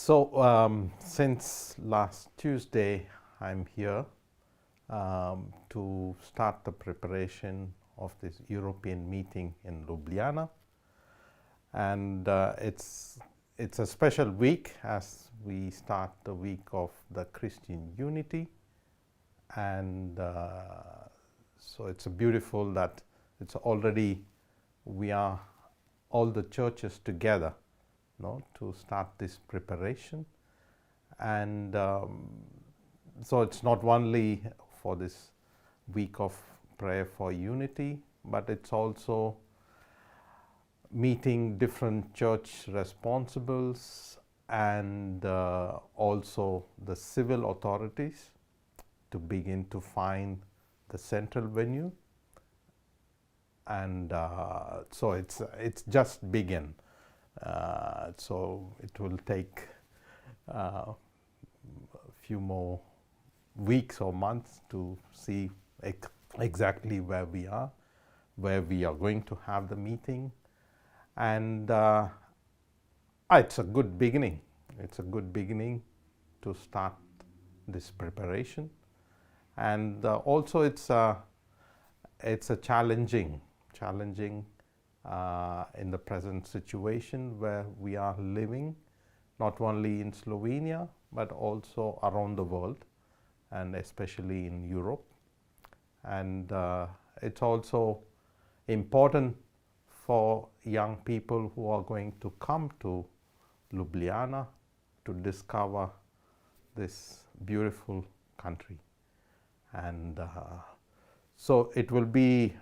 Since last Tuesday, I'm here to start the preparation of this European meeting in Ljubljana, and it's a special week as we start the week of the Christian unity, and so it's beautiful that it's already we are all the churches together, to start this preparation. And so it's not only for this week of prayer for unity, but it's also meeting different church responsibles and also the civil authorities to begin to find the central venue. And so it's just begin. So it will take a few more weeks or months to see exactly where we are going to have the meeting. And it's a good beginning. It's a good beginning to start this preparation. And also it's a challenging in the present situation where we are living, not only in Slovenia, but also around the world, and especially in Europe. And it's also important for young people who are going to come to Ljubljana to discover this beautiful country. And so it will be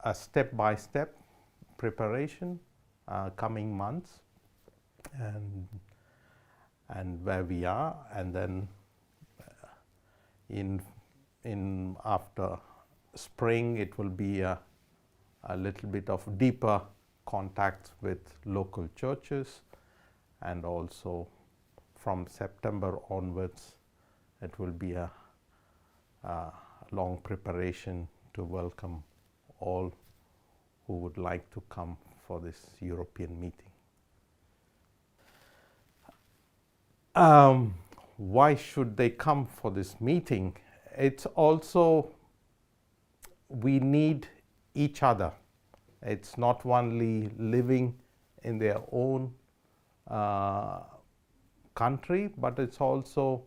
a step-by-step preparation coming months, and where we are, and then in after spring it will be a little bit of deeper contact with local churches, and also from September onwards it will be a long preparation to welcome all who would like to come for this European meeting. Why should they come for this meeting? It's also, we need each other. It's not only living in their own country, but it's also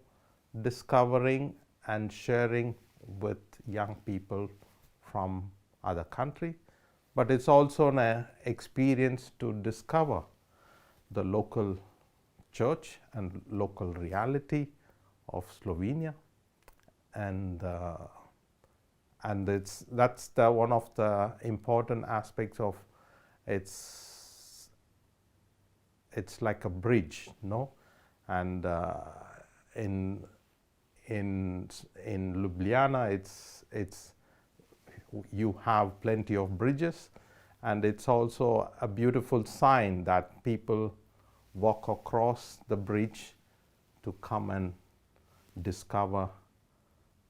discovering and sharing with young people from other country. But it's also an experience to discover the local church and local reality of Slovenia, and that's one of the important aspects of it's like a bridge, and in Ljubljana it's you have plenty of bridges, and it's also a beautiful sign that people walk across the bridge to come and discover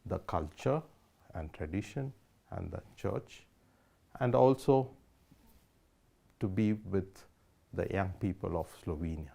the culture and tradition and the church, and also to be with the young people of Slovenia.